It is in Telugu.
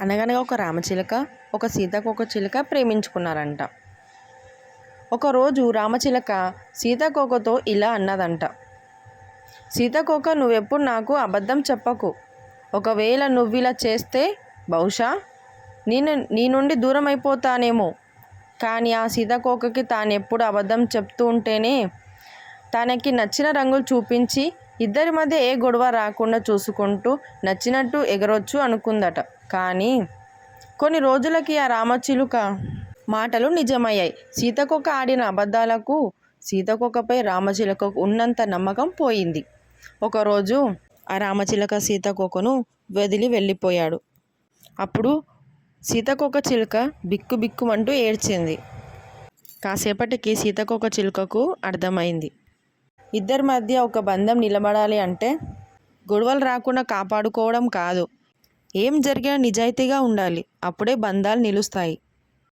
అనగనగా ఒక రామచిలక ఒక సీతాకోక చిలుక ప్రేమించుకున్నారంట. ఒకరోజు రామచిలక సీతాకోకతో ఇలా అన్నదంట, సీతాకోక, నువ్వెప్పుడు నాకు అబద్ధం చెప్పకు. ఒకవేళ నువ్విలా చేస్తే బహుశా నీ నుండి దూరం అయిపోతానేమో. కానీ ఆ సీతాకోకకి తాను ఎప్పుడు అబద్ధం చెప్తూ ఉంటేనే తనకి నచ్చిన రంగులు చూపించి ఇద్దరి మధ్య ఏ గొడవ రాకుండా చూసుకుంటూ నచ్చినట్టు ఎగరొచ్చు అనుకుందట. కానీ కొన్ని రోజులకి ఆ రామచిలుక మాటలు నిజమయ్యాయి. సీతాకోక ఆడిన అబద్ధాలకు సీతాకోకపై రామచిలుకకు ఉన్నంత నమ్మకం పోయింది. ఒకరోజు ఆ రామచిలుక సీతాకోకను వదిలి వెళ్ళిపోయాడు. అప్పుడు సీతాకోక చిలుక బిక్కు బిక్కుమంటూ ఏడ్చింది. కాసేపటికి సీతాకోక చిలుకకు అర్థమైంది, ఇద్దరి మధ్య ఒక బంధం నిలబడాలి అంటే గొడవలు రాకుండా కాపాడుకోవడం కాదు, ఏం జరిగినా నిజాయితీగా ఉండాలి. అప్పుడే బంధాలు నిలుస్తాయి.